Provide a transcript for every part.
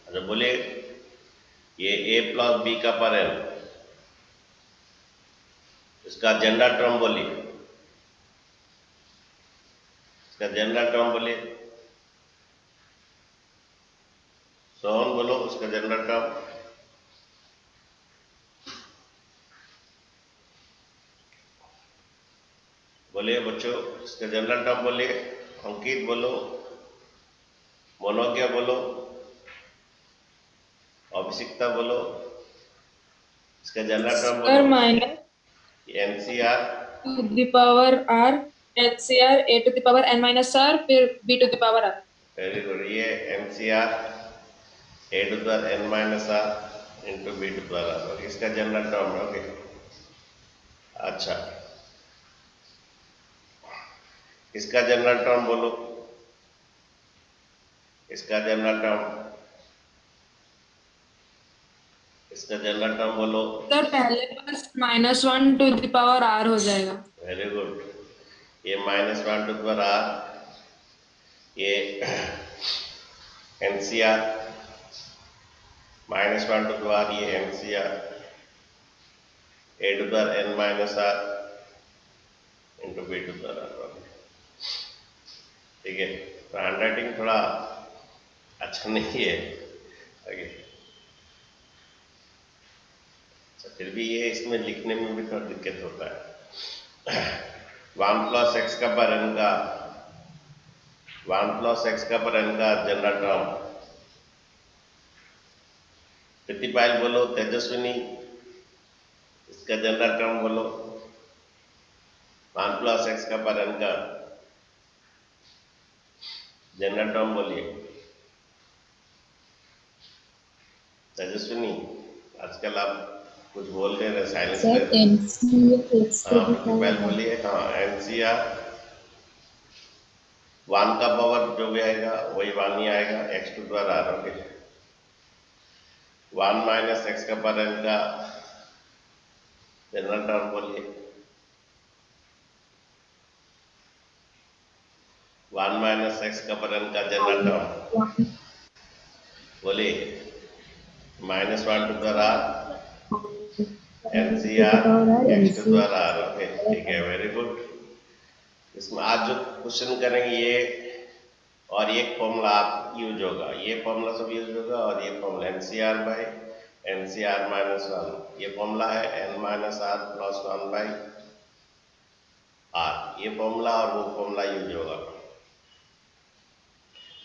अच्छा बोलिए, ये ए प्लस बी का पैरेलल, इसका जनरल टर्म बोलिए, इसका जनरल टर्म बोलिए, सोहन बोलो उसका जनरल टर्म। बोलिए बच्चों, इसका जनरल टर्म बोलिए। अंकित बोलो, मनोज्ञा बोलो, अभिषिक्ता बोलो, इसका जनरल टर्म सर बोलो। Minus NCR to the power R NCR A to the power N minus R फिर B to the power R. Very good. ये NCR A to the N minus R into B to the R, इसका general term है। Okay, अच्छा इसका general term बोलो, इसका general term, इसका general term बोलो। सर पहले बस -1 टू द पावर आर हो जाएगा। Very good. ये -1 टू द पावर आर, ये एनसीआर, -1 टू द पावर, ये NCR A to the N minus R into B to the R. ठीक है, तो हैंड राइटिंग थोड़ा अच्छा नहीं है। ओके, अच्छा फिर भी ये इसमें लिखने में भी थोड़ा दिक्कत होता है। 1 प्लस एक्स का पर एन का, 1 प्लस एक्स का पर एन का जनरल टर्म। प्रतिपाल बोलो, तेजस्विनी इसका जनरल टर्म बोलो। 1 प्लस एक्स का पर एन का जनरल टर्म बोलिए। तेजस्विनी, आजकल आप कुछ बोल रहे साइलेंस ले रहे। हाँ प्रतिपाल बोलिए। हाँ एनसीआर 1 का पावर जो भी आएगा वही 1 ही आएगा, एक्स टू द्वारा आ रहा है। 1 माइनस एक्स का पावर एन का जनरल टर्म बोलिए। 1 माइनस एक्स का पावर एन का जनरल टर्म बोलिए। -1 टू द्वारा एनसीआर एक्स टू द्वारा आ रहा है। ठीक है, वेरी गुड। इसमें आज जो क्वेश्चन करेंगे ये और एक फॉर्मूला आप यूज होगा, ये फॉर्मूला सब यूज होगा और ये फॉर्मूला एनसीआर बाई एनसीआर -1, ये फॉर्मूला है N minus are plus 1 by R, ये फॉर्मूला और वो फॉर्मूला यूज होगा।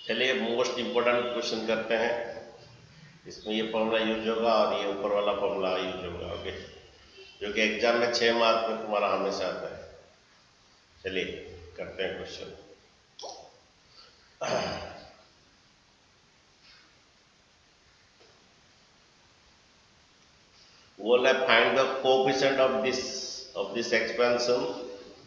चलिए मोस्ट इंपोर्टेंट क्वेश्चन करते हैं, इसमें ये फॉर्मूला यूज होगा और ये ऊपर वाला फॉर्मूला यूज होगा। ओके, जो कि एग्जाम में 6 मार्क में तुम्हारा हमेशा आता है। चलिए करते हैं क्वेश्चन। बोला find the coefficient of this expansion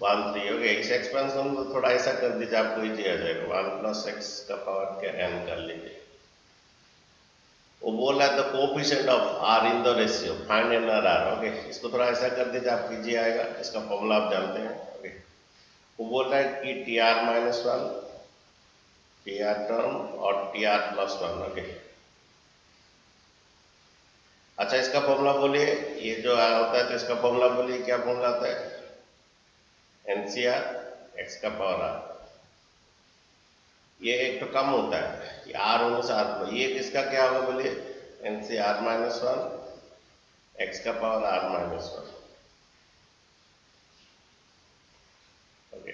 1 3। Okay, इस एक्सपेंशन को थोड़ा ऐसा कर दीजिए, आपको इजी आ जाएगा। 1 प्लस एक्स का पावर क्या एन कर लीजिए। वो बोल रहा है the coefficient of R in the ratio find N R R. Okay, इसको थोड़ा ऐसा कर दीजिए, आपको इजी आएगा। इसका फॉर्मूला आप जानते हैं। ओके, वो बोल रहा है कि T R -1, T R term और टी आर प्लस 1। ओके, अच्छा इसका फॉर्मूला बोलिए। ये जो होता है तो इसका फॉर्मूला बोलिए, क्या फॉर्मूला होता है? एनसीआर एक्स का पावर आर, ये एक तो कम होता है, ये आर होने से आर, ये इसका क्या होगा बोलिए? एनसीआर -1 एक्स का पावर आर -1। ओके,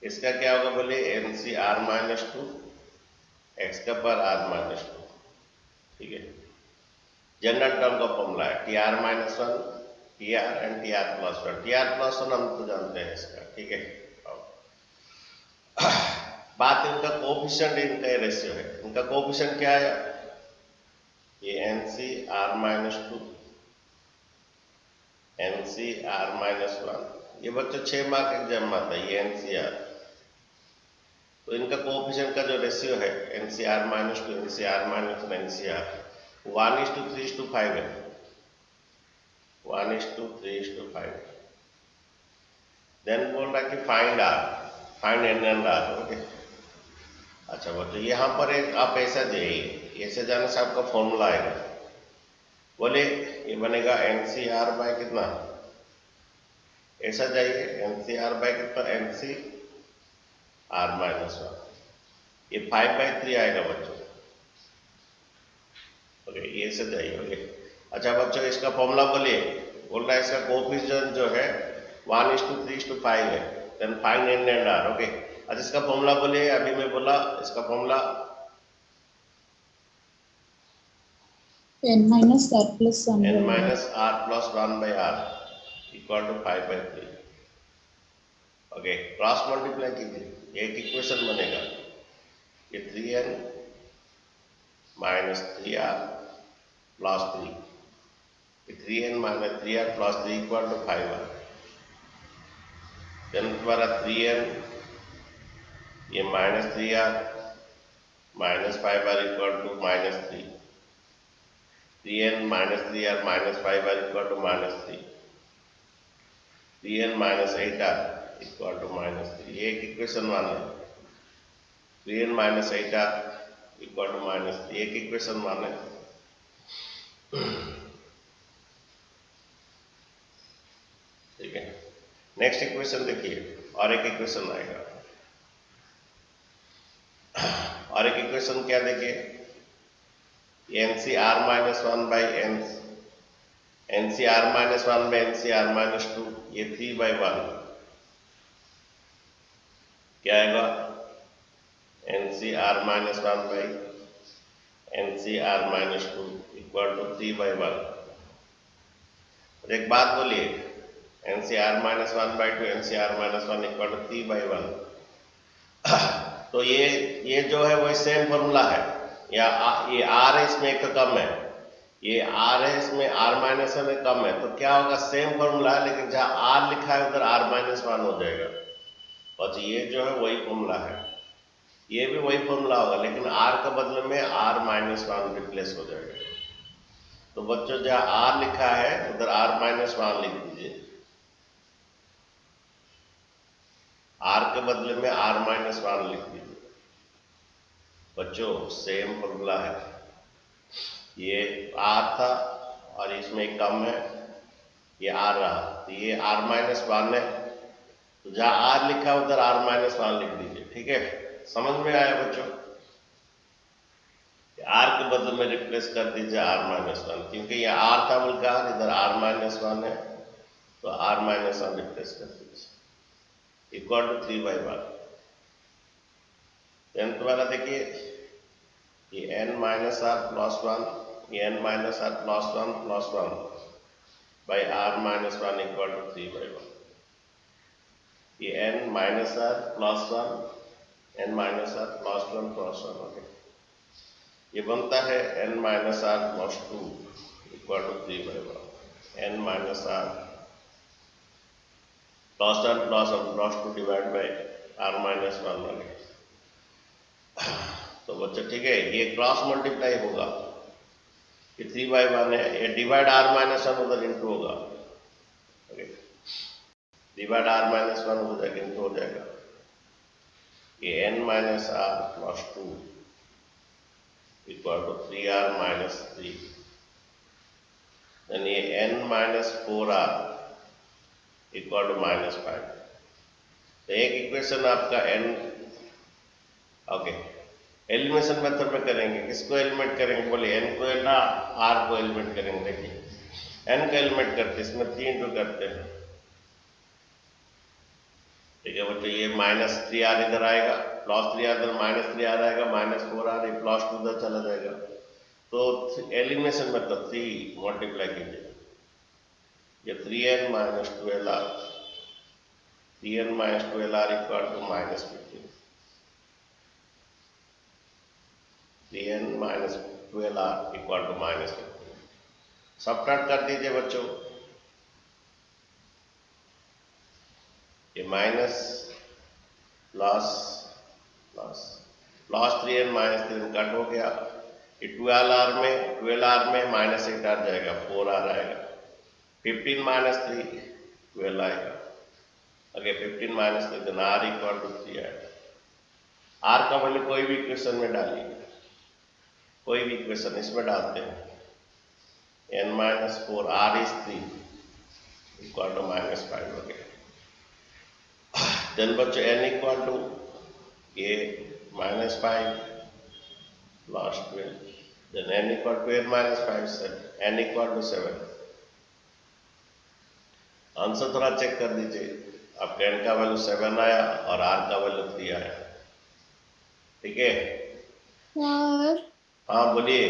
इसका क्या होगा बोलिए? एनसीआर -2 एक्स का पावर आर -2। ठीक है, जनरल टर्म का फॉर्मूला है T R -1 T R and T R plus 1। T R plus 1 हम तो जानते हैं इसका। ठीक है, बात इनका कोएफिशिएंट, इनका रेशियो है। इनका कोएफिशिएंट क्या है? ये एनसीआर -2 एनसीआर -1, ये बच्चों 6 मार्क एग्जाम में आता है। ये एनसीआर, तो इनका कोएफिशिएंट का जो रेशियो है एनसीआर -2 एनसीआर -1 एनसीआर 1:3:5 है। 1:3:5। देन बोल रहा है कि find R, find N and R. Okay, अच्छा बच्चों यहाँ पर एक आप ऐसा जाइए, ऐसे जाने से आपका फॉर्मूला आएगा, बोले ये बनेगा NCR बाय कितना, ऐसा जाइए NCR बाय कितना, NCR माइनस 1, ये 5/3 आएगा बच्चों। ओके ये से जाइए। ओके अच्छा बच्चों इसका फॉर्मूला बोलिए, बोल रहा है इसका कोफिशिएंट जो है 1:3:5 है, then find N and R। Okay अच्छा इसका फॉर्मूला बोलिए, अभी मैं बोला इसका formula n minus r plus 1 N by r. minus R plus 1 by R equal to 5/3। Okay cross multiply कीजिए, एक इक्वेशन बनेगा, ये 3N minus 3R plus 3, 3N minus 3R plus 3 equal to 5R, then द्वारा 3N ये minus 3R minus 5R equal to minus 3, 3N minus 3R minus 5R equal to minus 3, 3N minus 8R equal to minus 3, ये एक equation मान लें, 3N minus 8R equal to minus 3, एक equation मान लें। ठीक है नेक्स्ट इक्वेशन देखिए, और एक इक्वेशन आएगा, और एक इक्वेशन क्या देखिए, NCR minus 1 by NCR minus 1 by NCR minus 2, ये 3/1 क्या आएगा, NCR minus 1 by NCR minus 2 equal to 3/1। एक बात बोलिए, NCR minus 1 by 2 NCR minus 1 equal to 3/1, तो ये जो है वही सेम फॉर्मूला है, या ये R है इसमें एक तो कम है, ये R है इसमें R माइनस में कम है, तो क्या होगा सेम फॉर्मूला है, लेकिन जहाँ R लिखा है उधर R minus 1 हो जाएगा, और ये जो है वही फॉर्मूला है, ये भी वही फॉर्मूला होगा, लेकिन R के बदले में R minus 1 रिप्लेस हो जाएगा। तो बच्चों जहाँ R लिखा है उधर R minus 1 लिख दीजिए, R के बदले में R minus 1 लिख दीजिए। बच्चों सेम फॉर्मूला है, ये R था और इसमें कम है, ये R रहा, तो ये R minus 1 है, तो जहाँ R लिखा उधर R minus 1 लिख दीजिए। ठीक है समझ में आया बच्चों, R के बदले में रिप्लेस कर दीजिए R minus 1, क्योंकि ये R था बोल का इधर R minus 1 है, तो R minus 1 रिप्लेस कर दीजिए इक्वल टू 3/1। टेंथ वाला देखिए, ये N minus R plus 1, ये N minus R plus 1 by R minus 1 equal to 3/1, ये N minus R plus 1, N minus R plus 1 plus 1, okay ये बनता है N minus R plus 2 equal to 3/1, N minus R plus 1 plus 1 plus 2 divided by R minus 1 वाले। तो बच्चों ठीक है ये क्रॉस मल्टीप्लाई होगा, ये 3/1 है, ये डिवाइड R minus 1 उधर इंटू होगा, ओके डिवाइड R minus 1 हो जाएगा, इंटू हो जाएगा, ये N minus R plus 2 equal to 3R minus 3, then ये N minus 4R equal to -5। तो एक इक्वेशन आपका N, ओके एलिमिनेशन मेथड में करेंगे, किसको एलिमिनेट करेंगे, बोले N को ना R को एलिमिनेट करेंगे। देखिए N को एलिमिनेट करते इसमें 3 इंटू करते हैं, ठीक है बच्चों ये -3R इधर आएगा, +3R इधर -3R आएगा, -4R ये +2 उधर चला जाएगा, तो एलिमिनेशन मेथड 3 मल्टीप्लाई कीजिए, ये 3N minus 12R, 3N minus 12R equal to -15, 3N minus 12R equal to -15, subtract कर दीजिए बच्चों, ये minus plus 3N minus 3 cut हो गया, ये 12R में -8R जाएगा, 4R आएगा, 15 minus 3 12 आएगा, अगे 15 minus 3 then R equal to 3 आएगा, आर का वैल्यू कोई भी इक्वेशन में डालिए, कोई भी इक्वेशन इसमें डालते हैं, n-4 r is 3 equal to -5 वगैरह। देन बच्चों n इक्वल टू ये -5 लास्ट में, then n equal to n-5 से n इक्वल टू 7। आंसर थोड़ा चेक कर दीजिए, आपका n का वैल्यू 7 आया और r का वैल्यू 3 आया, ठीक है। सर हाँ बोलिए।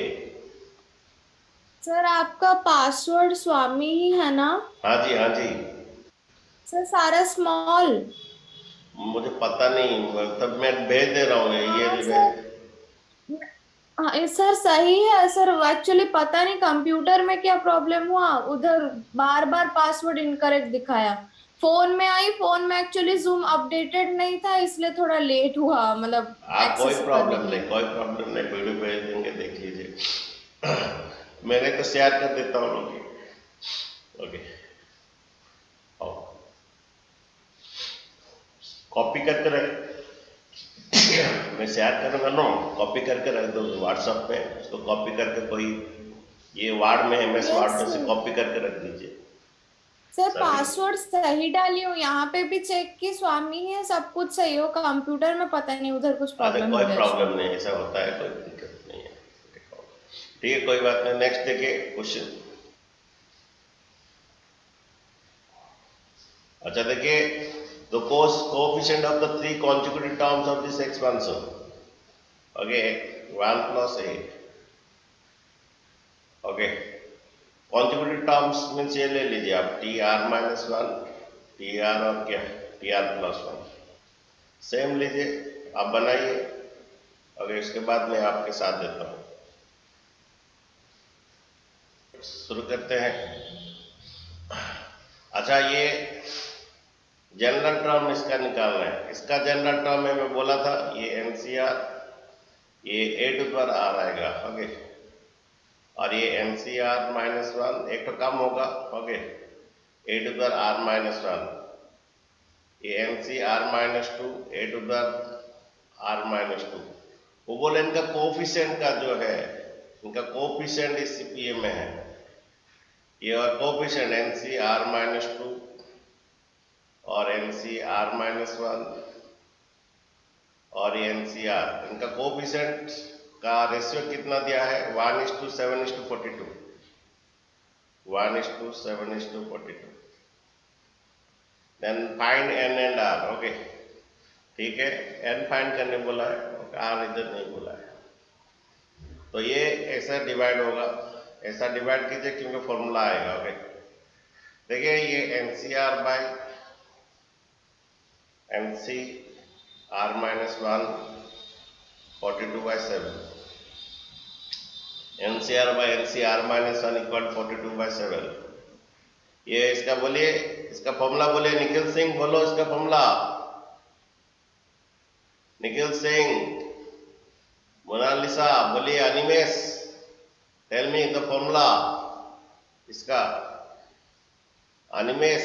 सर आपका पासवर्ड स्वामी ही है ना? हाँ जी हाँ जी, सर सारा स्मॉल। मुझे पता नहीं, तब मैं भेज दे रहा हूँ ये हाँ भी सर, हाँ सर सही है सर। एक्चुअली पता नहीं कंप्यूटर में क्या प्रॉब्लम हुआ, उधर बार बार पासवर्ड इनकरेक्ट दिखाया। फोन में आई, फोन में एक्चुअली जूम अपडेटेड नहीं था, इसलिए थोड़ा लेट हुआ, मतलब आप कोई एक्सेस करने प्रॉब्लम नहीं, में। कोई प्रॉब्लम नहीं, वीडियो भेज देंगे, देख लीजिए। मैंने तो शेयर कर देता हूँ लोग, ओके। कॉपी करके रख, मैं शेयर करूँगा ना, कॉपी करके रख दो व्हाट्सएप पे, उसको कॉपी करके कोई ये वार्ड में MS यस वार्ड में से सर। कॉपी करके रख दीजिए सर सभी। पासवर्ड सही डाली हूँ, यहाँ पे भी चेक की स्वामी है, सब कुछ सही हो, कंप्यूटर में पता नहीं उधर कुछ अच्छा प्रॉब्लम कोई हो गया प्रॉब्लम शायद। नहीं, ऐसा होता है, कोई दिक्कत नहीं है, ठीक है, कोई बात नहीं। नेक्स्ट देखिए क्वेश्चन। अच्छा देखिए, the coefficient of the 3 consecutive terms of this expansion, okay 1 plus 8, okay. consecutive terms means ये ले लीजिए आप TR-1, TR और क्या TR+1, सेम लीजिए, आप बनाइए, ओके। इसके बाद मैं आपके साथ देता हूँ, शुरू करते हैं। अच्छा ये जनरल टर्म इसका निकालना है, इसका जनरल टर्म में मैं बोला था ये NCR, ये a⁴ आएगा, ओके। और ये NCR-1 एक तो कम होगा, ओके, a⁴ ये NCR-2 a⁴ वो बोले इनका कोफिशिएंट का जो है, इनका कोफिशिएंट इस CPA में है, ये और कोफिशिएंट NCR-2 और NCR-1 और ये NCR, इनका कोफिशिएंट का रेशियो कितना दिया है 1:7:42, 1:7:42। Then find n and r, okay, ठीक है। n फाइंड करने बोला है, r इधर नहीं बोला है, तो ये ऐसा डिवाइड होगा, ऐसा डिवाइड कीजिए क्योंकि फॉर्मूला आएगा, ओके। देखिए ये NCR by NCR-1 42/7, NCR by NCR-1 equal 42/7। ये इसका बोलिए, इसका फॉर्मूला बोलिए, निखिल सिंह बोलो इसका फॉर्मूला, निखिल सिंह, मोनालिसा बोलिए, Animesh tell me the formula इसका, अनिमेश।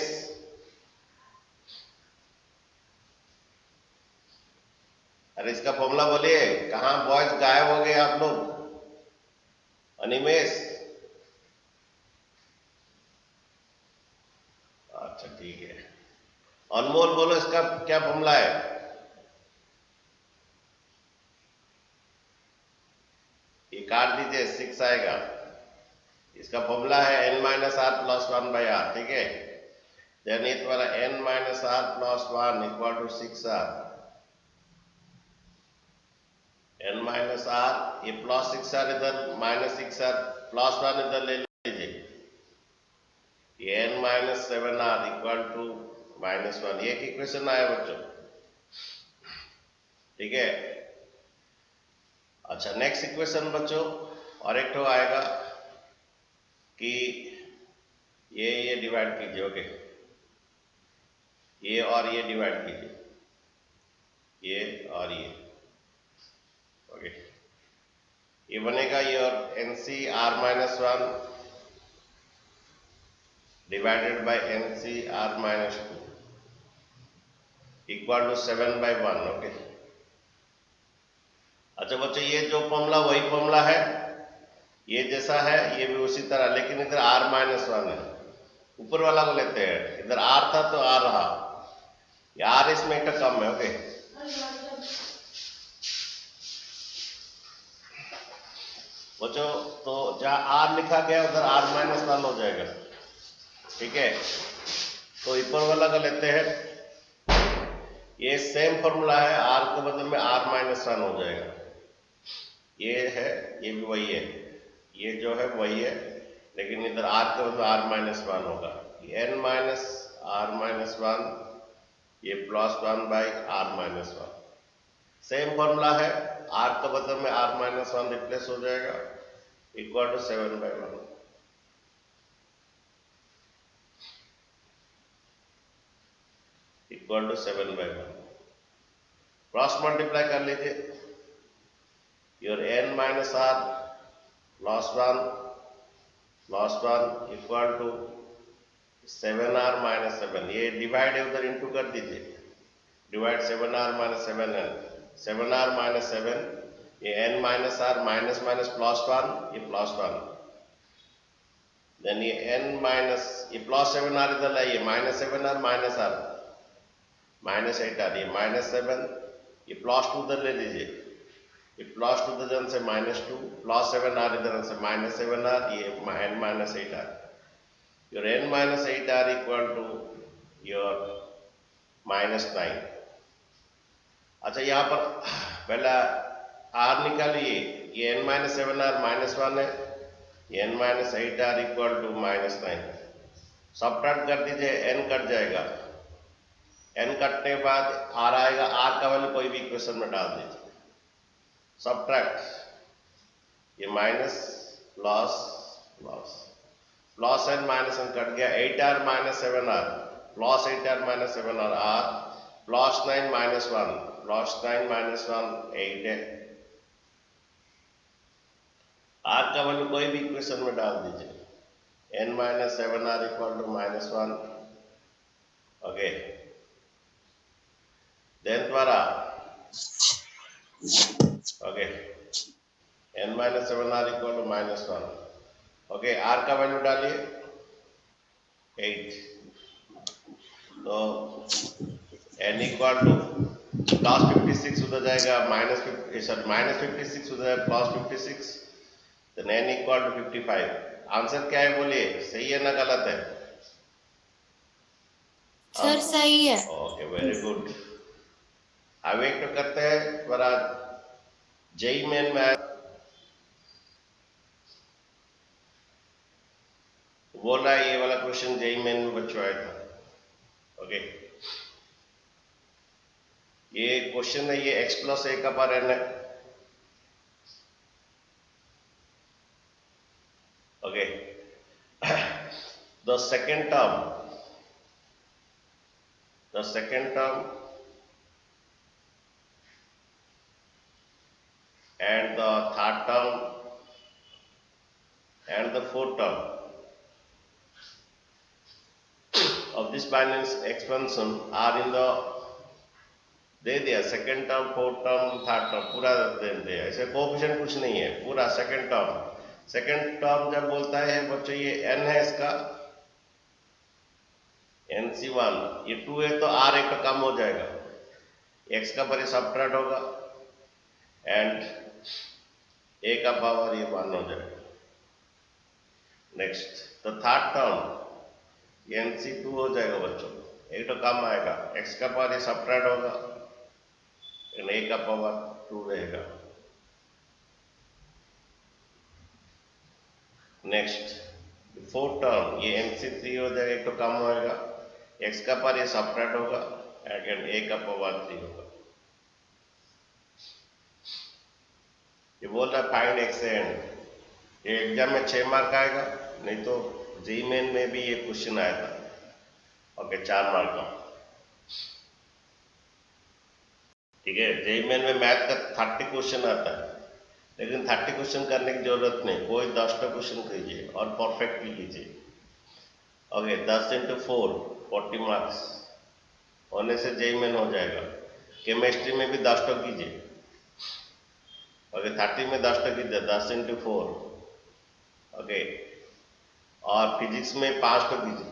अरे इसका फॉर्मूला बोलिए, कहाँ बॉयज गायब हो गए आप लोग, अनिमेश। अच्छा ठीक है, अनमोल बोलो इसका क्या फॉर्मूला है, ये काट दीजिए 6 आएगा, इसका फॉर्मूला है n-r+1/r, ठीक है। देन ये तुम्हारा n-r+1 equal to 6r, n-r, ये +6r इधर, -6r, +1 इधर ले लीजिए, ये n-7r इक्वल टू -1, ये एक इक्वेशन आया बच्चों, ठीक है। अच्छा नेक्स्ट इक्वेशन बच्चों, और एक तो आएगा कि ये डिवाइड कीजिए, ओके, ये और ये डिवाइड कीजिए, ये और ये, ओके, ये बनेगा ये और NCR-1 divided by NCR-2 equal to 7/1, okay. अच्छा बच्चों, ये जो फॉर्मूला वही फॉर्मूला है, ये जैसा है, ये भी उसी तरह, लेकिन इधर r-1 है। ऊपर वाला को लेते हैं, इधर r था तो r रहा, ये r इसमें एक कम है। ओके, बच्चों तो जहाँ r लिखा गया उधर r-1 हो जाएगा। ठीक है, तो ऊपर वाला का लेते हैं, ये सेम फॉर्मूला है, r के बदले में r-1 हो जाएगा। ये है, ये भी वही है, ये जो है वही है, लेकिन इधर r के बदले r-1 होगा। ये n-r-1, ये +1/r-1, सेम फॉर्मूला है, r के बदले में r-1 रिप्लेस हो जाएगा, equal to 7/1, equal to 7/1। Cross multiply कर लीजिए, your n-r +1 equal to 7r-7, ये डिवाइड उधर इंटू कर दीजिए, डिवाइड 7r-7n, 7r-7, ये n-r माइनस माइनस +1, ये +1, देन ये n माइनस, ये +7r इधर लाइए, -7r -r, -8r, ये -7, ये +2 उधर ले लीजिए, ये +2 इधर से -2, +7r इधर से -7r, ये n-8r, your n-8r equal to your -9। अच्छा, यहाँ पर पहला r निकालिए, ये n-7r -1 है, ये n-8r इक्वल टू -9, सबट्रैक्ट कर दीजिए, n कट जाएगा, n कटने के बाद r आएगा, r का वैल्यू कोई भी इक्वेशन में डाल दीजिए, सबट्रैक्ट, ये minus plus n minus n cut गया, 8r -7r, plus 8r -7r, r +9 -1, +9 -1 8 है, r का वैल्यू कोई भी इक्वेशन में डाल दीजिए, n-7r equal to -1। Okay, then द्वारा, okay, n-7r equal to -1। Okay, r का वैल्यू डालिए 8, तो n इक्वल टू +56 उधर जाएगा, -56 उधर जाएगा, +56, तो n इक्वल टू 55। आंसर क्या है बोलिए, सही है ना गलत है? सर सही है। Okay, very good. अब एक तो करते हैं थोड़ा जेई मेन में, बोल रहा है ये वाला क्वेश्चन जेई मेन में बच्चों आया था। ओके, ये क्वेश्चन है, ये x + a का पावर n है। Okay, the second term and the third term and the fourth term of this binary expansion are in the, दे दिया second term, fourth term, third term, पूरा दे दिया, ऐसे coefficient कुछ नहीं है, पूरा सेकेंड टर्म जब बोलता है बच्चों, ये n है इसका nc1, ये 2 है तो r एक कम हो जाएगा, x का पर सबट्रैक्ट होगा एंड a का पावर ये 1 हो जाएगा। नेक्स्ट, तो थर्ड टर्म ये nc2 हो जाएगा बच्चों, एक तो कम आएगा, x का पावर ये सबट्रैक्ट होगा, a का पावर 2 रहेगा। नेक्स्ट, फोर्थ टर्म ये nc3 हो जाएगा, एक तो कम होएगा, x का पावर ये सबट्रैक्ट होगा, अगेन a का पावर 3 होगा। ये बोल रहा है फाइंड x एंड, ये एग्जाम में 6 मार्क आएगा, नहीं तो जेई मेन में भी ये क्वेश्चन आया था। ओके, 4 मार्क का, ठीक है। जेई मेन में मैथ का 30 क्वेश्चन आता है, लेकिन 30 क्वेश्चन करने की जरूरत नहीं, कोई 10 क्वेश्चन कीजिए और परफेक्टली कीजिए। ओके, 10 × 4 40 मार्क्स होने से जेई मेन हो जाएगा। केमिस्ट्री में भी 10 कीजिए, ओके 30 में 10 टक कीजिए, 10 इंटू 4, ओके। और फिजिक्स में 5 टक कीजिए,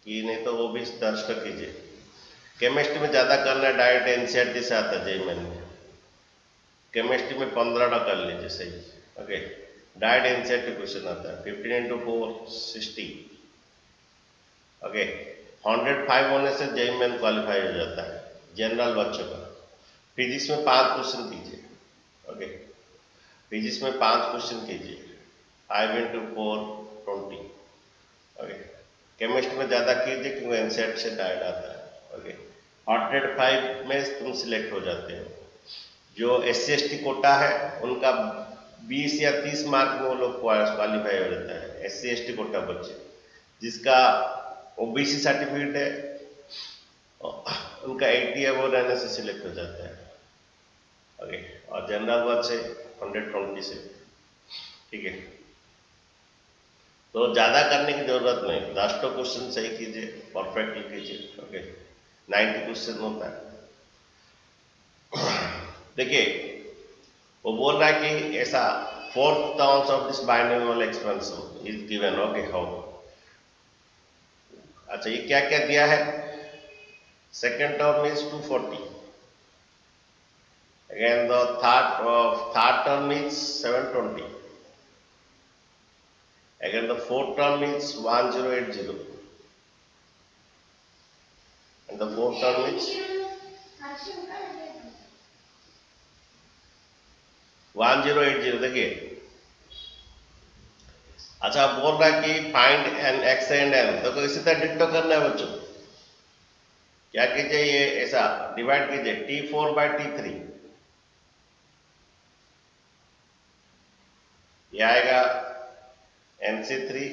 कि नहीं तो वो भी 10 टक कीजिए। केमिस्ट्री में ज़्यादा करना है, डायरेक्ट एनसीईआरटी से आता है जेईई में। केमिस्ट्री में 15 टक कर लीजिए, सही, ओके। डायरेक्ट एनसीईआरटी क्वेश्चन आता है, 15 इंटू 4 60, ओके। 105 होने से जेईई मेन क्वालिफाई हो जाता है जनरल बच्चों का। फिजिक्स में 5 क्वेश्चन कीजिए, ओके। फिजिक्स में 5 क्वेश्चन कीजिए, 5 इंटू 4 20, ओके। केमिस्ट्री में ज़्यादा कीजिए क्योंकि एनसीईआरटी से डायरेक्ट आता है, ओके। 105 में तुम सिलेक्ट हो जाते हो। जो SC/ST कोटा है उनका 20 या 30 मार्क में वो लोग क्वालिफाई हो जाता है, SC/ST कोटा बच्चे। जिसका OBC सर्टिफिकेट है उनका 80 अबव रहने से सिलेक्ट हो जाता है, ओके। और जनरल वर्ग से 120 से, ठीक है। तो ज़्यादा करने की जरूरत नहीं, 10 तो क्वेश्चन सही कीजिए, परफेक्टली कीजिए, ओके। 90 क्वेश्चन होता है। देखिए वो बोल रहा है कि ऐसा 4th terms of this binomial expansion is given, okay. How, अच्छा ये क्या क्या दिया है। Second term is 240, again the third term is 720, again the fourth term is 1080, and the fourth term is 1080। देखिए अच्छा बोल रहा है कि find N X and N, तो इसी तरह डिक्टो करना है बच्चों। क्या कीजिए, ये ऐसा डिवाइड कीजिए, T4 by T3, ये आएगा NC3,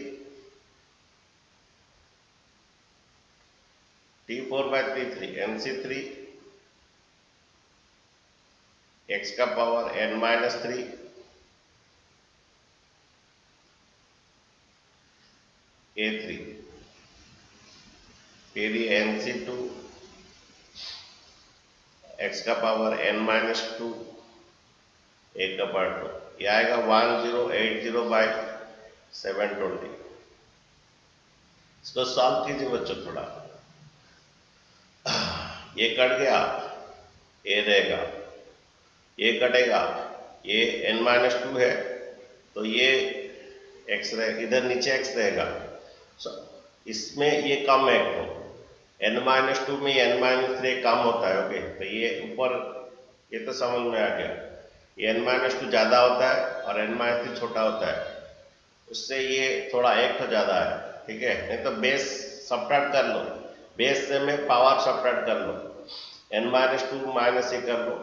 T4 by T3 NC3, x का पावर n-3, A3, फिर ये NC2, x का पावर n-2, A का पावर 2, ये आएगा 1080 by 720। इसको सॉल्व कीजिए बच्चों थोड़ा। ये कट गया, ये रहेगा, ये कटेगा, ये n-2 है तो ये x रहेगा, इधर नीचे x रहेगा, इसमें ये कम है तो n-2 में n-3 कम होता है, ओके। तो ये ऊपर, ये तो समझ में आ गया, ये n-2 ज़्यादा होता है और n-3 छोटा होता है, उससे ये थोड़ा एक तो ज़्यादा है, ठीक है। नहीं तो बेस सब्ट्रैक्ट कर लो, बेस से में पावर सब्ट्रैक्ट कर लो, n-2 माइनस ये कर लो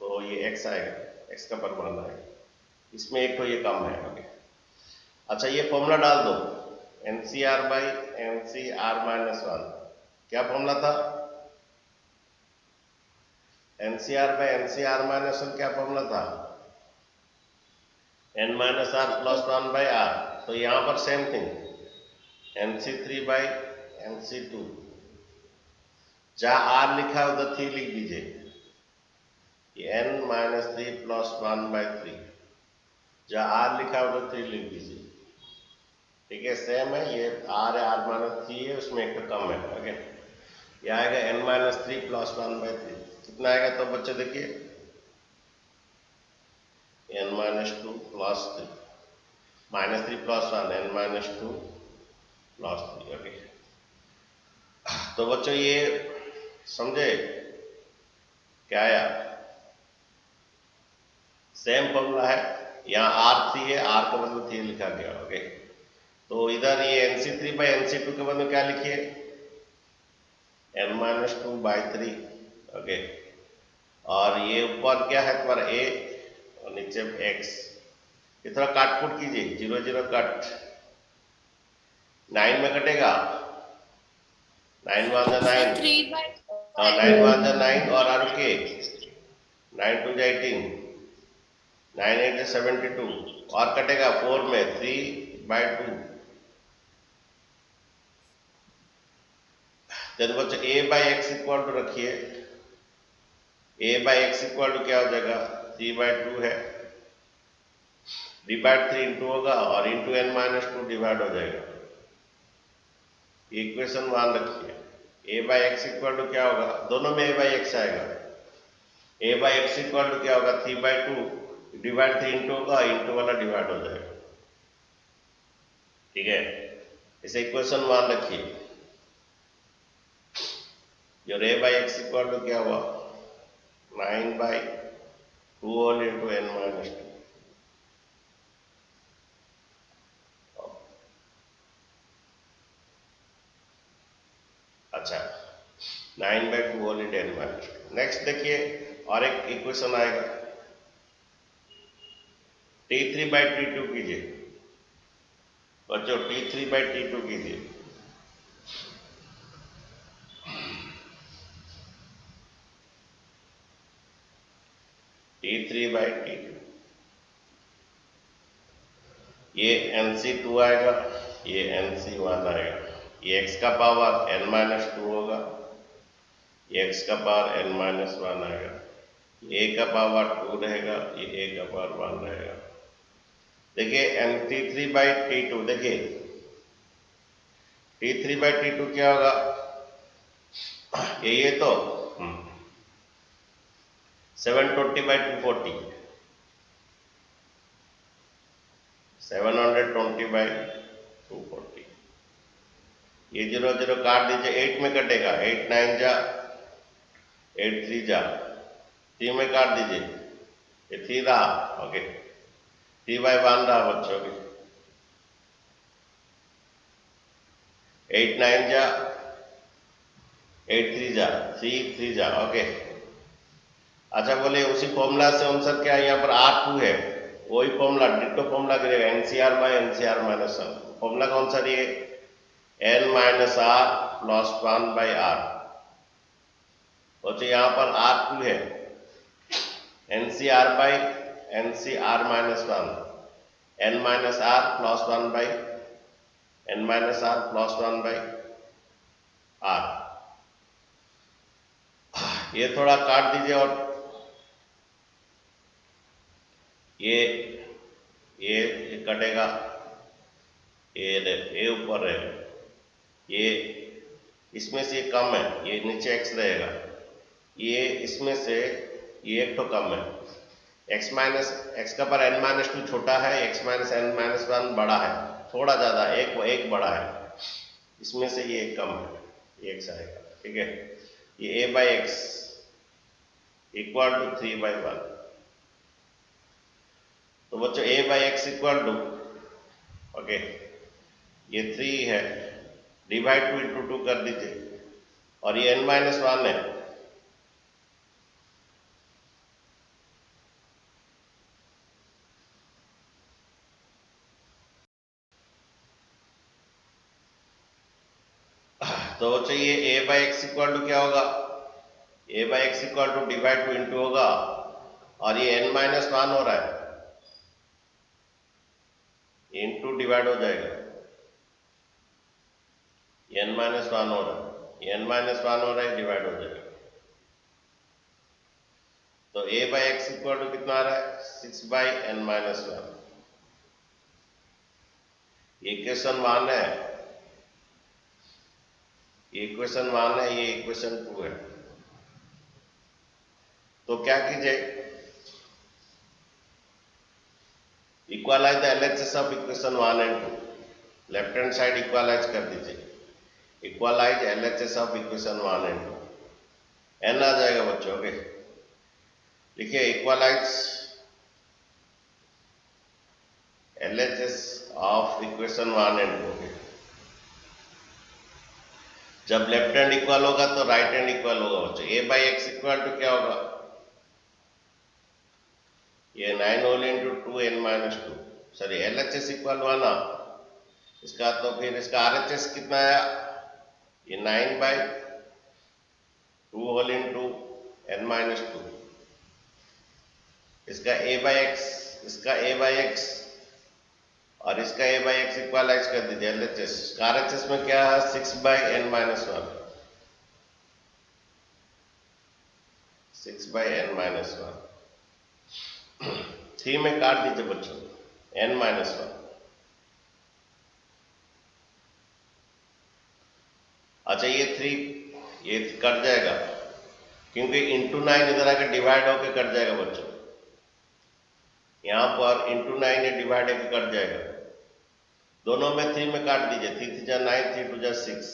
तो ये x आएगा, x का परिमाण आएगा, इसमें एक तो ये कम है, ओके। अच्छा ये फॉर्मूला डाल दो, NCR by NCR-1, क्या फॉर्मूला था, NCR by NCR-1 क्या फॉर्मूला था, n-r plus 1 by r। तो यहाँ पर same thing, NC3 by NC2, जहाँ r लिखा है उधर 3 लिख दीजिए, n-3 plus 1 by 3, जहाँ r लिखा है उधर 3 लिख दीजिए, ठीक है। सेम है, ये r है, r-3 है, उसमें एक तो कम है, ओके। ये आएगा n-3 plus 1 by 3, कितना आएगा तो बच्चे देखिए, n-2 plus 3 -3 plus 1, n-2 plus 3, okay. तो बच्चों ये समझे क्या आया, सेम फॉर्मूला है, यहाँ r3 है, r का मतलब 3 लिखा गया, ओके। तो इधर ये NC3 by NC2 के बदले क्या लिखिए, n-2 by 3, ओके। और ये ऊपर क्या है तुम्हारा a और नीचे x, ये थोड़ा काट कूट कीजिए, 0 0 कट, 9 में कटेगा, 9 1 जा 9, 9 1 जा 9 और r के 9 2 जा 18, 9 8 जा 72 और कटेगा 4 में 3 by 2। जब बच्चों a by x equal to रखिए, a by x equal to क्या हो जाएगा, 3 by 2 है, डिवाइड 3 इंटू होगा और इंटू n माइनस 2 डिवाइड हो जाएगा। इक्वेशन 1 रखिए। a by X equal to क्या होगा, दोनों में a बाई एक्स आएगा। a by X equal to क्या होगा, 3/2 डिवाइड 3 इंटू होगा, इंटू वाला डिवाइड हो जाएगा। ठीक है, इसे इक्वेशन 1 रखिए। जो a by X equal to क्या हुआ, 9/2 होल इंटू n माइनस 2। अच्छा, 9/2 whole into n minus 2। Next देखिए और एक इक्वेशन आएगा, T3/T2 कीजिए बच्चों, T3/T2 कीजिए। T3/T2, ये NC2 आएगा, ये NC1 आएगा, ये x का पावर n माइनस 2 होगा, ये x का पावर n माइनस 1 आएगा, ये a का पावर 2 रहेगा, ये a का पावर 1 रहेगा। देखिए T3/T2, देखिए T3/T2 क्या होगा, ये तो 720/240, 720/240। ये 0 0 काट दीजिए, 8 में कटेगा, 8 9 जा, 8 3 जा, 3 में काट दीजिए, ये 3 रहा, ओके, 3/1 रहा बच्चों के, 8 9 जा, 8 3 जा, 3 3 जा, ओके। अच्छा बोले उसी फॉर्मूला से आंसर क्या है, यहाँ पर R2 है, वही फॉर्मूला डिट्टो फॉर्मूला गिरेगा, NCR/NCR माइनस 1। फॉर्मूला कौन सा ये, n minus are plus 1/r। तो यहाँ पर R2 है, NCR/NCR minus 1, n minus are plus 1/n minus are plus 1/r। ये थोड़ा काट दीजिए और ये कटेगा, ये ऊपर रहेगा, ये इसमें से कम है, ये नीचे x रहेगा, ये इसमें से ये एक तो कम है, x का पर n माइनस 2 छोटा है, x माइनस n माइनस 1 बड़ा है, थोड़ा ज्यादा, एक बड़ा है, इसमें से ये एक कम है, ये x आएगा। ठीक है, ये a by X equal to 3/1। तो बच्चों a by X equal to, okay, ये 3 है, डिवाइड 2 इंटू 2 कर दीजिए, और ये n माइनस 1 है, तो बच्चों ये a by X equal to क्या होगा, a by X equal to divide 2 into होगा, और ये n माइनस 1 हो रहा है, इंटू डिवाइड हो जाएगा, n माइनस 1 हो रहा है, n माइनस 1 हो रहा है, डिवाइड हो जाएगा। तो a by X equal to कितना आ रहा है, 6/n माइनस 1। ये इक्वेशन 1 है, ये इक्वेशन 1 है, ये इक्वेशन 2 है। तो क्या कीजिए, equalize the LHS of equation 1 and 2, left hand side equalize कर दीजिए, equalize LHS of equation 1 and 2, n आ जाएगा बच्चों। ओके, लिखिए equalize LHS of equation 1 and 2। जब लेफ्ट हैंड इक्वल होगा तो राइट हैंड इक्वल होगा बच्चों। a by X equal to क्या होगा, ये 9 whole into 2n minus 2, sorry LHS equal 1 ना, इसका तो फिर इसका RHS कितना है, ये 9/2 होल इंटू n माइनस 2, इसका a बाई एक्स, इसका a बाई एक्स और इसका a बाई एक्स इक्वलाइज कर दीजिए LHS। RHS में क्या है, 6/n माइनस 1, 6/n माइनस 1। 3 में काट दीजिए बच्चों, n माइनस वन। अच्छा ये 3 ये कट जाएगा क्योंकि इंटू 9 इधर आकर डिवाइड होकर कट जाएगा बच्चों। यहाँ पर इंटू 9 ये डिवाइड होकर कट जाएगा। दोनों में 3 में काट दीजिए, 3 3 जा 9, 3 2 जा 6,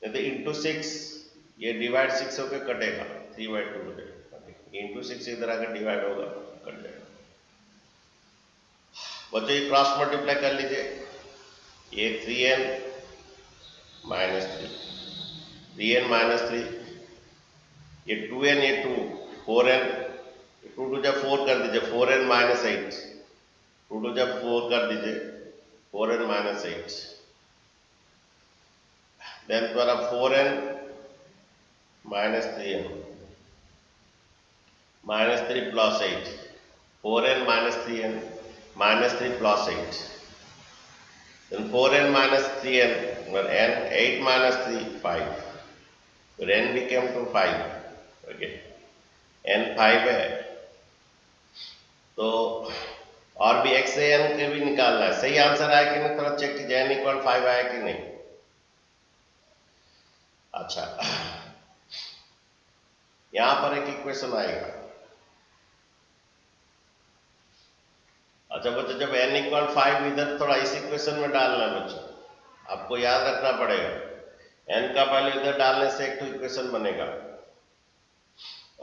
नहीं तो इंटू 6 ये डिवाइड 6 होकर कटेगा, 3/2 हो जाएगा। इंटू 6 इधर आकर डिवाइड होगा, कट जाएगा। बच्चों ये क्रॉस मल्टीप्लाई कर लीजिए, ये 3n माइनस 3, ये 2n, ये 2, 4n, 2 2 जा 4 कर दीजिए, 4n माइनस 8, 2 2 जा 4 कर दीजिए, 4n माइनस 8, देन द्वारा 4n minus 3n minus 3 plus 8, 4n minus 3n minus 3 plus 8, then 4n minus 3n, well, n 8 minus 3 5, so n became to 5, okay, n 5 है तो और भी x से n के भी निकालना है। सही आंसर आया कि नहीं, थोड़ा चेक कीजिए, n इक्वल 5 आया कि नहीं। अच्छा यहां पर एक इक्वेशन आएगा। अच्छा बच्चों जब n इक्वल 5 इधर थोड़ा इस इक्वेशन में डालना है बच्चों, आपको याद रखना पड़ेगा n का वैल्यू इधर डालने से एक तो इक्वेशन बनेगा।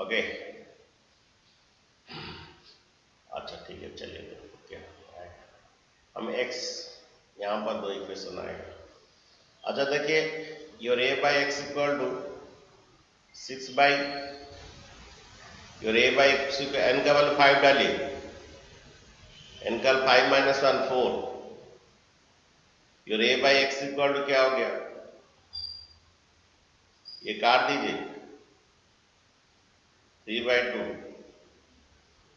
ओके अच्छा ठीक है, चलिए क्या हम x यहां पर 2 इक्वेशन आएगा। अच्छा देखिए your a by X equal to 6 by your a by X, n का वैल्यू 5 डालिए, n का 5 minus 1 4, your a by X equal to क्या हो गया, ये काट दीजिए 3/2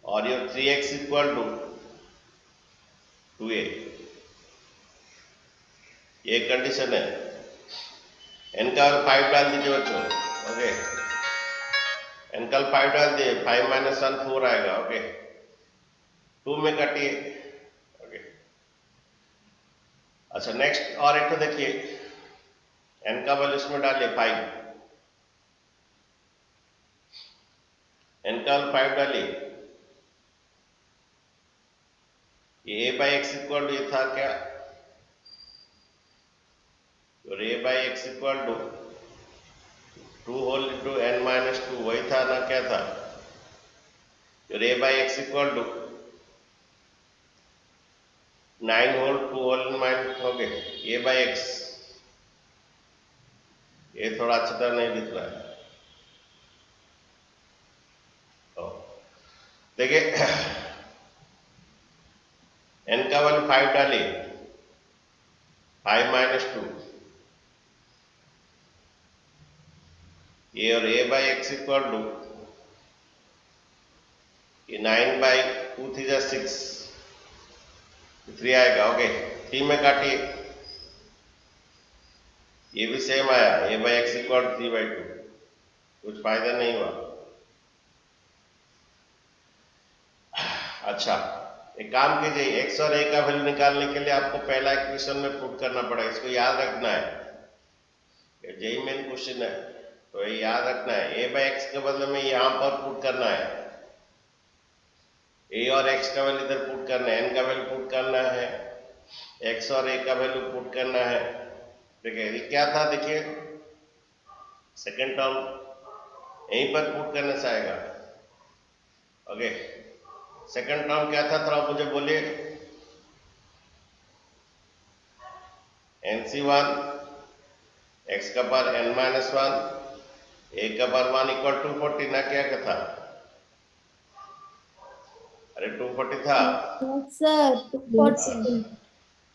और your 3x equal to 2a, ये कंडीशन है। n का 5 डाल दीजिए बच्चों, ओके, n का 5 डाल दिए, 5 माइनस 1 4 आएगा, ओके, 2 में काटिए, ओके। अच्छा नेक्स्ट और एक तो देखिए n का वैल्यू इसमें डालिए 5, n का 5 डालिए, ये a by X equal to ये था क्या, और a by X equal to 2 whole into n minus 2, वही था ना, क्या था, और a by X equal to 9 whole 2 whole minus हो गए a बाई एक्स, ये थोड़ा अच्छी तरह नहीं दिख रहा है। देखिए n का वैल्यू 5 डालिए, 5 माइनस 2, ये और a by X equal to ये 9 बाई 2 3 जा 6, 3 आएगा, ओके, 3 में काटिए, ये भी सेम आया, a by X equal to 3/2, कुछ फायदा नहीं हुआ। अच्छा एक काम कीजिए, x और a का वैल्यू निकालने के लिए आपको पहला इक्वेशन में पुट करना पड़ेगा, इसको याद रखना है, यही मेन क्वेश्चन है, तो ये याद रखना है। a बाई एक्स के बदले में यहां पर पुट करना है, a और x का वैल्यू इधर पुट करना है, n का वैल्यू पुट करना है, x और a का वैल्यू पुट करना है। देखिए ये क्या था, देखिए सेकेंड टर्म यहीं पर पुट करने से आएगा, ओके। सेकेंड टर्म क्या था, थोड़ा मुझे बोलिए, NC1 x का पावर n माइनस 1 a का पावर 1 इक्वल 240 ना, क्या था, अरे 240 था सर 240।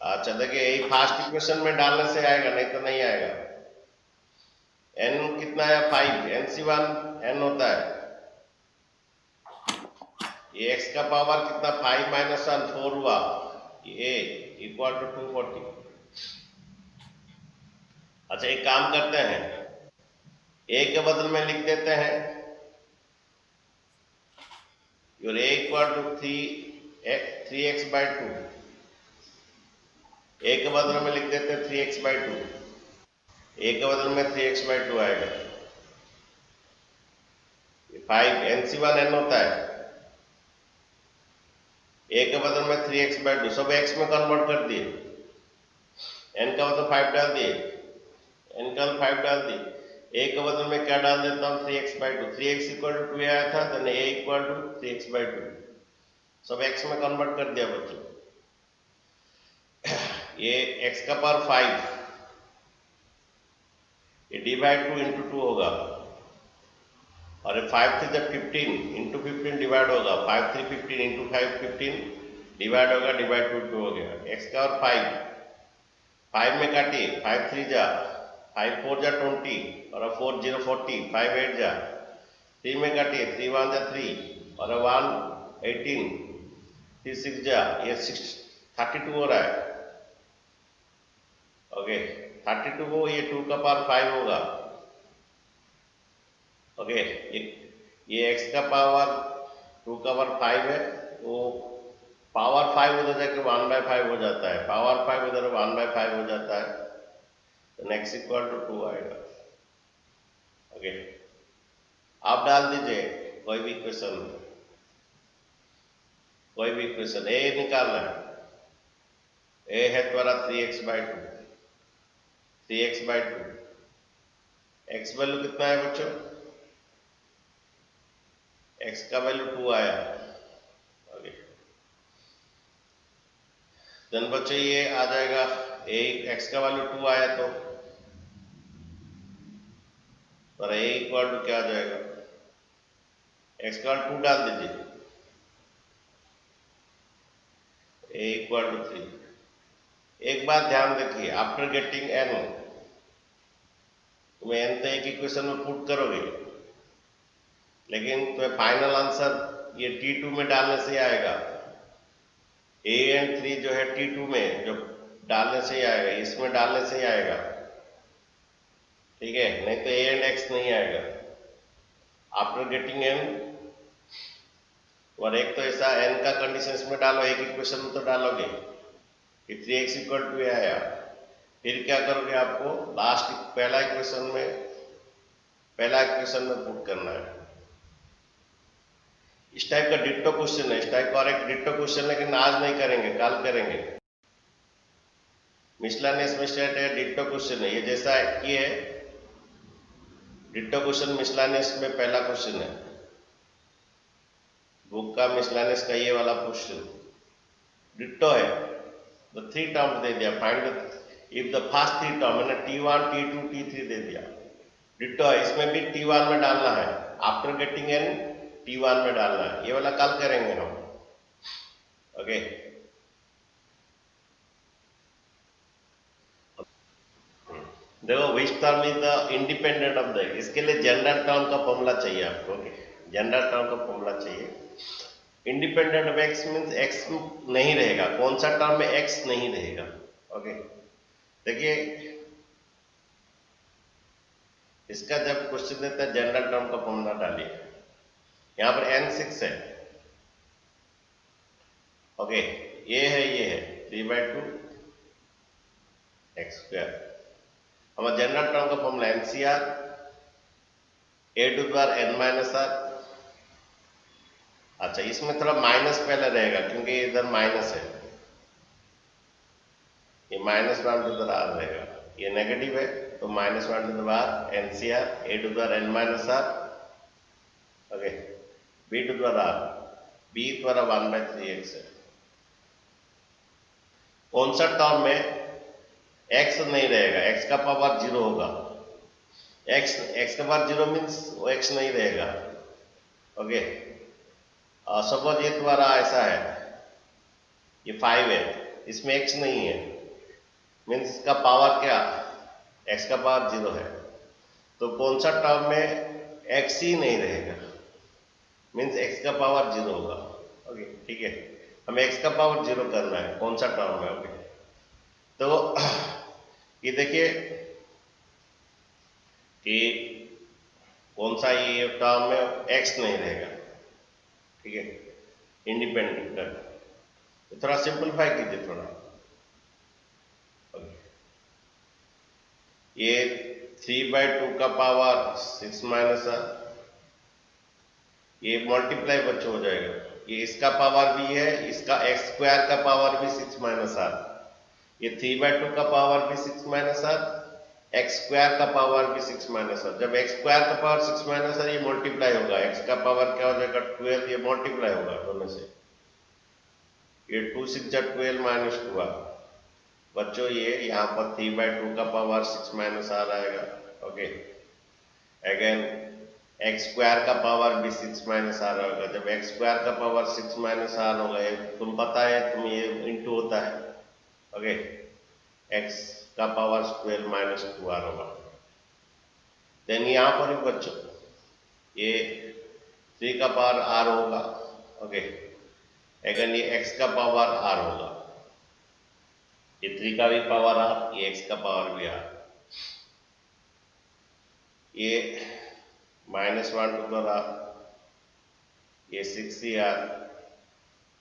अच्छा देखिए यही फर्स्ट इक्वेशन में डालने से आएगा, नहीं तो नहीं आएगा। n कितना है 5, NC1 n होता है, ये x का पावर कितना 5 माइनस 1 4 हुआ, ये इक्वल टू 240। अच्छा एक काम करते हैं, a के बदल में लिख देते हैं your a equal to 3 3x/2, a के बदले में लिख देते हैं 3x/2, a के बदले में 3x/2 आएगा। 5 NC1n होता है, a के बदले में 3x/2 सब x में कन्वर्ट कर दिए, n का मतलब 5 डाल दिए, n का 5 डाल दिए, a के बदले में क्या डाल देता हूँ 3x/2, 3x = 2 आया था तो a = 3x/2 सब x में कन्वर्ट कर दिया बच्चों। ये x का पावर 5 ये डिवाइड 2 × 2 होगा और 5 3 जब 15 × 15 डिवाइड होगा, 5 3 15 × 5 15 डिवाइड होगा, डिवाइड 2 हो गया। x का और 5 में काटिए, 5 3 जा 5 4 जा 20 और 4 0 40, 5 8 जा 3 में काटिए, 3 1 जा 3 और 1 18, 3 6 जा ये 32 हो रहा है। ओके 32 को ये 2 का पावर 5 होगा। ओके ये x का पावर 2 का पावर 5 है, वो पावर 5 उधर जाके 1/5 हो जाता है, पावर 5 उधर 1/5 हो जाता है, तो x = 2 आएगा। ओके आप डाल दीजिए कोई भी इक्वेशन, a निकालना है, a है तुम्हारा 3x/2, 3x/2 x वैल्यू कितना है बच्चों, x का वैल्यू 2 आया। ओके देन बच्चों ये आ जाएगा x का वैल्यू 2 आया तो a = क्या आ जाएगा, x का 2 डाल दीजिए, a = 3। एक बात ध्यान रखिए, आफ्टर गेटिंग n तुम्हें n तो एक इक्वेशन में पुट करोगे, लेकिन तुम्हें फाइनल आंसर ये T2 में डालने से आएगा। a and 3 जो है T2 में जो डालने से ही आएगा, इसमें डालने से ही आएगा, ठीक है, नहीं तो a and x नहीं आएगा। आफ्टर गेटिंग n और एक तो ऐसा n का कंडीशन इसमें डालो, एक इक्वेशन में तो डालोगे कि 3x = 2 आया, फिर क्या करोगे, आपको लास्ट पहला इक्वेशन में पुट करना है। इस टाइप का डिट्टो क्वेश्चन है, इस टाइप का और एक डिट्टो क्वेश्चन, लेकिन आज नहीं करेंगे, कल करेंगे। मिसलेनियस में स्टेट है, डिट्टो क्वेश्चन है, ये जैसा ये है डिट्टो क्वेश्चन मिसलेनियस में पहला क्वेश्चन है बुक का, मिसलेनियस का ये वाला क्वेश्चन डिट्टो है। तो 3 टर्म दे दिया, find if the first 3 term मैंने T1 T2 T3 दे दिया, डिट्टो है, इसमें भी T1 में डालना है, आफ्टर गेटिंग n T1 में डालना है, ये वाला कल करेंगे हम। ओके देखो विच term is the independent of the, इसके लिए जनरल टर्म का फॉर्मूला चाहिए आपको। ओके जनरल टर्म का फॉर्मूला चाहिए। Independent of x means x नहीं रहेगा, कौन सा टर्म में x नहीं रहेगा। ओके देखिए इसका जब क्वेश्चन देता है जनरल टर्म का फॉर्मूला डालिए, यहां पर n 6 है। ओके ये है 3/2 x²। हमारा जनरल टर्म का फॉर्मूला NCR a⁴n-r। अच्छा इसमें थोड़ा माइनस पहले रहेगा क्योंकि इधर माइनस है, ये -1 to the r रहेगा, ये नेगेटिव है तो -1 to the r NCR a⁴n-r। Okay b to the r, b द्वारा 1/3x है। कौन सा टर्म में x नहीं रहेगा, x का पावर 0 होगा, x का पावर 0 मीन्स वो x नहीं रहेगा। ओके सपोज ये तुम्हारा ऐसा है, ये 5 है, इसमें x नहीं है, मीन्स इसका पावर क्या, x का पावर 0 है, तो कौन सा टर्म में x ही नहीं रहेगा, मीन्स x का पावर 0 होगा। ओके ठीक है, हमें x का पावर 0 करना है, कौन सा टर्म है। ओके तो ये देखिए कि कौन सा ये टर्म में x नहीं रहेगा, ठीक है, इंडिपेंडेंट। थोड़ा सिंपलीफाई कीजिए थोड़ा। ये 3/2 का पावर 6 माइनस आर, ये मल्टीप्लाई बच्चों हो जाएगा। ये इसका पावर भी है, इसका एक्स स्क्वायर का पावर भी 6 माइनस आर, ये 3/2 का पावर भी 6 माइनस आर, एक्स स्क्वायर का पावर भी 6 माइनस आर। जब एक्स स्क्वायर का पावर 6 माइनस आर, ये मल्टीप्लाई होगा, एक्स का पावर क्या हो जाएगा 12, ये मल्टीप्लाई होगा दोनों से, ये 2 6 जा 12 माइनस 2 आर। बच्चों ये यहाँ पर 3/2 का पावर 6 माइनस आर आएगा। ओके, अगेन एक्स स्क्वायर का पावर भी 6 माइनस आर होगा। जब एक्स स्क्वायर का पावर 6 माइनस आर होगा, ये तुम पता है, तुम ये इंटू होता है। ओके, एक्स का पावर 12 माइनस 2 आर होगा। देन यहाँ पर भी बच्चों ये 3 का पावर आर होगा। ओके, अगेन ये एक्स का पावर आर होगा, ये 3 का भी पावर आर, ये एक्स का पावर भी आर। ये -1 टू द आर, ये 6 आर,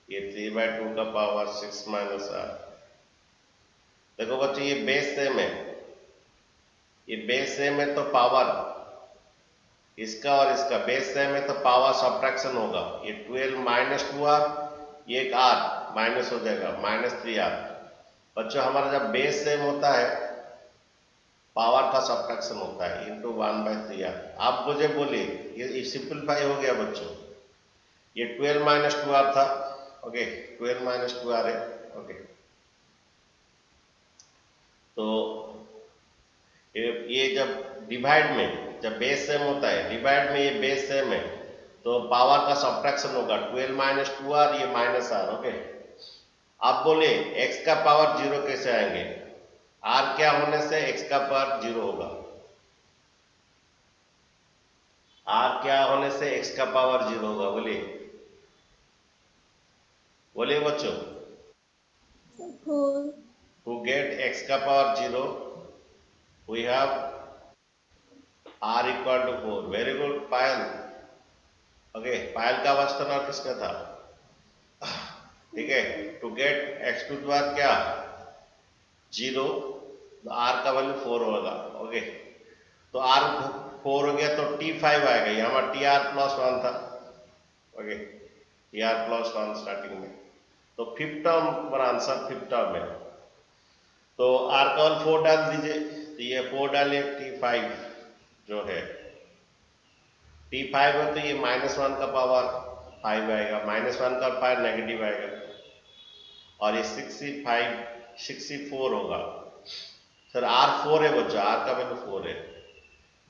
ये 3/2 का पावर 6 माइनस आर। देखो बच्चों ये बेस सेम है, ये बेस सेम है तो पावर इसका और इसका बेस सेम है तो पावर सब्ट्रैक्शन होगा। ये 12 माइनस 2 आर, ये एक आर माइनस हो जाएगा, -3 आर। बच्चों हमारा जब बेस सेम होता है, पावर का सब्ट्रैक्शन होता है, इंटू 1/3 आर। आप मुझे बोलिए, ये सिंपलीफाई हो गया बच्चों। ये 12 माइनस 2 आर था। ओके, 12 माइनस 2 आर है। ओके, तो ये जब डिवाइड में, जब बेस सेम होता है, डिवाइड में ये बेस सेम है तो पावर का सब्ट्रैक्शन होगा, 12 माइनस 2 आर, ये माइनस आर। ओके, आप बोले x का पावर 0 कैसे आएंगे? r क्या होने से x का पावर 0 होगा? r क्या होने से x का पावर 0 होगा? बोलिए बोलिए बच्चों। To get x का power 0, we have r equal to 4. Very good Payal. ओके, पायल का वास्तव और किसका था? ठीक है, to get x to power क्या 0, तो r का वैल्यू 4 होगा। ओके, तो r 4 हो गया तो t5 आएगा, यहाँ हमारा tr+1 था। ओके, tr+1 स्टार्टिंग में, तो फिफ्थ टर्म पर आंसर फिफ्थ टर्म है, तो r का वैल्यू 4 डाल दीजिए, तो ये 4 डालिए, t5 जो है t5 है तो ये -1 का पावर 5 आएगा, -1 का पावर नेगेटिव आएगा, और ये 64 होगा। सर r4 है बच्चा, r का वैल्यू 4 है,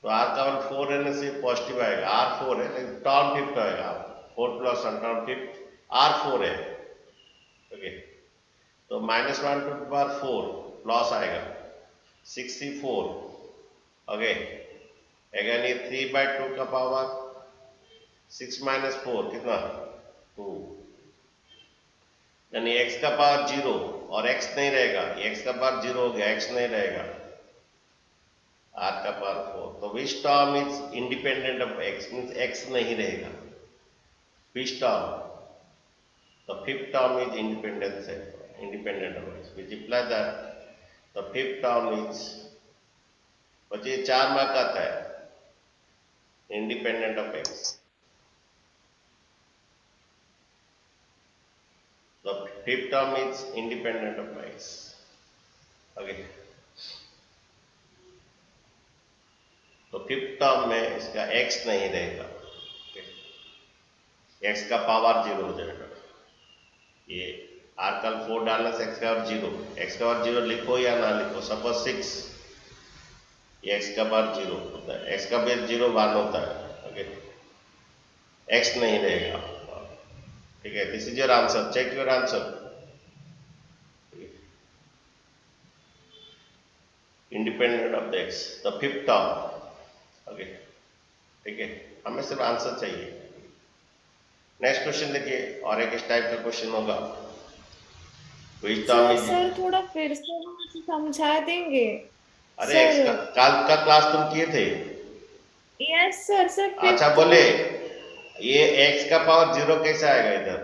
तो r का वैल्यू 4 रहने से पॉजिटिव आएगा, r4 है, लेकिन टर्म फिफ्थ आएगा, 4 + 1 टर्म फिफ्थ, r4 है। ओके, तो -1 टू पावर 4 प्लस आएगा 64। ओके, अगेन ये 3/2 का पावर 6 माइनस 4 कितना 2, यानी x का पावर 0 और x नहीं रहेगा, x का पावर 0 हो गया, x नहीं रहेगा, r का पावर 4। तो विच term is independent of x, means x नहीं रहेगा। Which term? The fifth term is independent of x, which implies that the fifth term is, बच्चे 4 मार्क आता है, independent of x। The fifth term is independent of x. Okay. तो fifth term में इसका x नहीं रहेगा, x का power 0 हो जाएगा। ये r का 4 डालने से x का पावर 0, x का पावर 0 लिखो या ना लिखो, सपोज 6, ये x का पावर 0 होता है, x का पावर 0 1 होता है। ओके, x नहीं रहेगा। ठीक है, this is your answer, check your answer. Independent of the X, the fifth term. Okay, ठीक है, हमें सिर्फ आंसर चाहिए। नेक्स्ट क्वेश्चन देखिए, और एक इस टाइप का क्वेश्चन होगा। सर थोड़ा फिर से समझा देंगे? अरे कल का क्लास तुम किए थे? Yes sir. अच्छा बोले, ये x का पावर 0 कैसे आएगा इधर?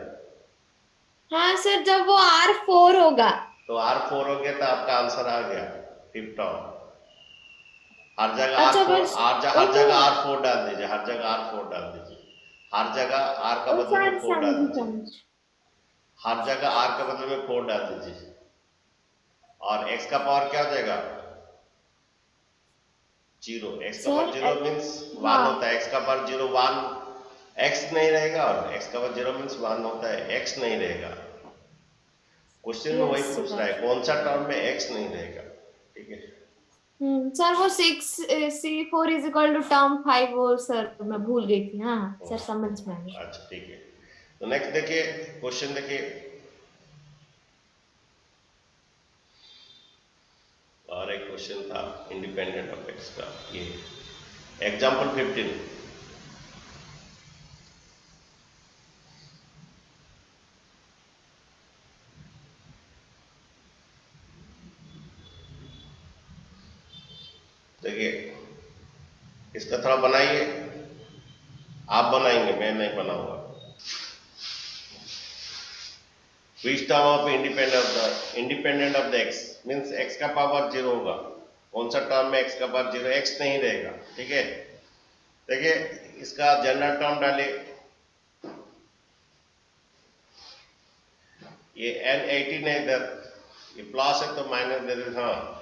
हाँ सर, जब वो R4 होगा। तो R4 हो गया तो आपका आंसर आ गया टिप टॉप। हर जगह अच्छा R4, बस। ओ हर जगह R4 डाल दीजिए, हर जगह R4 डाल दीजिए, हर जगह R का ओ बदले सर, में 4 डाल समझी दीजिए, समझ। हर जगह R का बदले में 4 डाल दीजिए, और x का पावर क्या हो जाएगा, 0। x का सर पावर 0 मीन्स 1 हाँ। होता है, x का पावर 0 1, x नहीं रहेगा, और x का पावर 0 मीन्स 1 होता है, x नहीं रहेगा। क्वेश्चन में वही यस पूछ रहा सर। है कौन सा टर्म में x नहीं रहेगा, ठीक है। सर वो 6C4 = टर्म 5, वो सर मैं भूल गई थी। हाँ सर, समझ में आ गई। अच्छा ठीक है, तो नेक्स्ट देखिए, क्वेश्चन देखिए, और एक क्वेश्चन था इंडिपेंडेंट ऑफ एक्स का, ये एग्जाम्पल 15। देखिए इसका थोड़ा बनाइए, आप बनाएंगे, मैं नहीं बनाऊंगा। Which term of independent of the x means x का पावर 0 होगा, कौन सा टर्म में एक्स का पावर 0, एक्स नहीं रहेगा, ठीक है। देखिए इसका जनरल टर्म डालिए, ये n18 है इधर, ये प्लस है तो माइनस दे देते, हाँ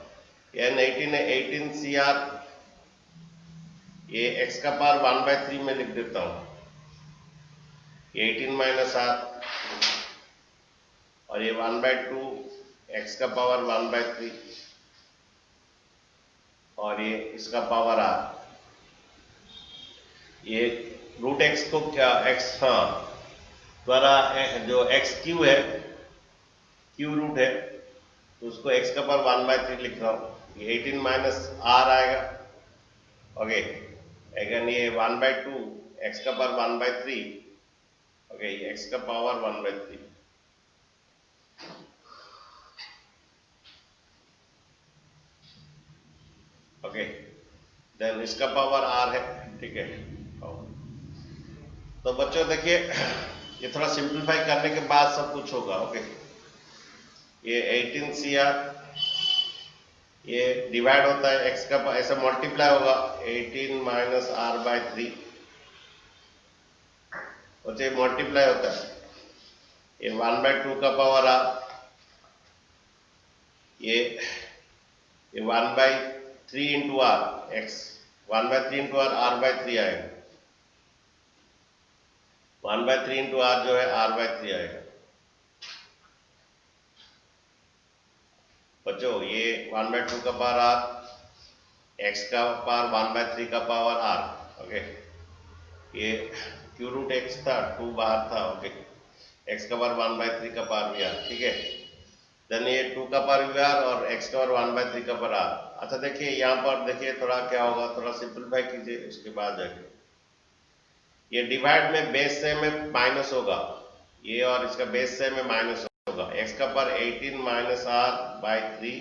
n18 है 18 CR, ये x का पावर 1/3 में लिख देता हूं, 18 माइनस r, और ये 1/2 x का पावर 1/3, और ये इसका पावर r, ये रूट x को क्या x, हाँ द्वारा जो x क्यू है, क्यू रूट है, तो उसको x का पावर 1/3 लिख रहा हूं, ये 18 माइनस r आएगा, ओके। अगेन ये 1/2 x का पावर 1/3, ओके, ये x का पावर 1/3, ओके, देन इसका पावर r है, ठीक है। तो बच्चों देखिए ये थोड़ा सिंप्लीफाई करने के बाद सब कुछ होगा, ओके। ये 18 CR, ये डिवाइड होता है x का ऐसा मल्टीप्लाई होगा 18 माइनस r/3, बच्चे मल्टीप्लाई होता है, ये 1/2 का पावर r, ये 1/3 into r, x 1/3 into r, r/3 आएगा, 1/3 इंटू r जो है r/3 आएगा। बच्चों ये 1/2 का पावर r, x का पावर 1/3 का पावर r, ओके, ये क्यू रूट x था, 2 बाहर था, ओके, x का पावर 1/3 का पावर r, ठीक है। देन ये 2 का पावर r और x का पावर 1/3 का पावर r। अच्छा देखिए यहाँ पर देखिए थोड़ा क्या होगा, थोड़ा सिंपलीफाई कीजिए, उसके बाद जाके ये डिवाइड में बेस से में माइनस होगा, ये और इसका बेस से में माइनस होगा, x का पावर 18 माइनस r/3,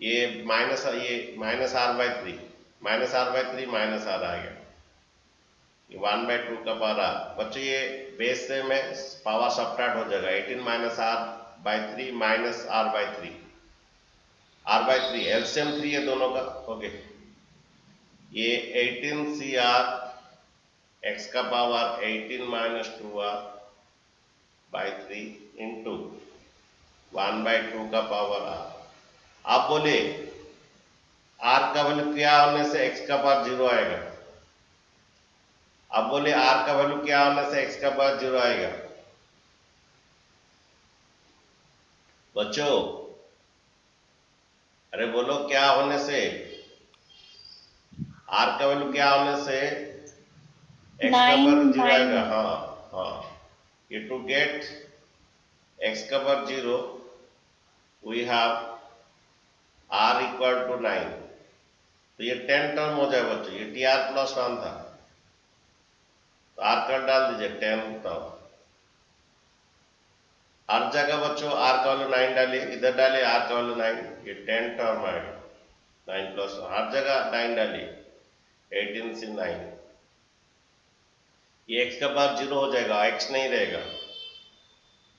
ये minus r/3, minus r/3 minus r आ गया, ये 1/2 का पावर r। बच्चों ये बेस से में पावर सब्ट्रैक्ट हो जाएगा, 18 minus r/3 minus r/3, r/3 LCM 3 है दोनों का, ओके। ये 18 CR, x का पावर 18 माइनस 2r/3 इंटू 1/2 का पावर r। आप बोले r का वैल्यू क्या होने से x का पावर 0 आएगा, आप बोले r का वैल्यू क्या होने से x का पावर 0 आएगा, बच्चों अरे बोलो क्या होने से, r का वैल्यू क्या होने से x का पावर 0 आएगा, हाँ हाँ, ये टू गेट x का power 0 we have r equal to 9, तो ये 10 टर्म हो जाए बच्चों, ये tr प्लस 1 था, तो r का डाल दीजिए 10 टर्म, हर जगह बच्चों r का वैल्यू 9 डालिए, इधर डालिए r का वैल्यू 9, ये 10 टर्म आएगा, 9 प्लस 1, हर जगह 9 डालिए, 18 से 9, ये x का पावर 0 हो जाएगा, x नहीं रहेगा,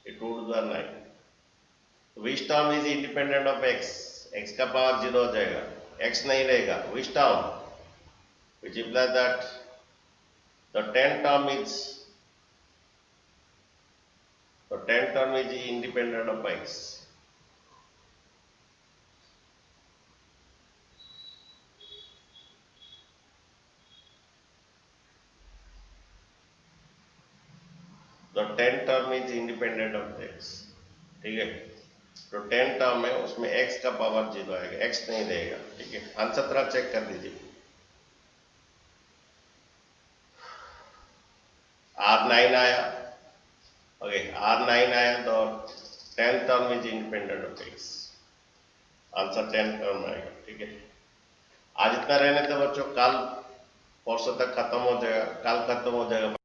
ये 2 to the 9, which term is independent of x, x का पावर 0 हो जाएगा, x नहीं रहेगा, which term, which implies that the 10 term is independent of x. The 10 term is independent of x. ठीक है, तो 10 टर्म है उसमें x का पावर 0 आएगा, x नहीं रहेगा। ठीक है, आंसर तरह चेक कर दीजिए। R9 आया, ओके, R9 आया तो 10 term is independent of x, answer 10 term आएगा। ठीक है, आज इतना रहने तो बच्चों, कल परसों तक खत्म हो जाएगा, कल खत्म हो जाएगा।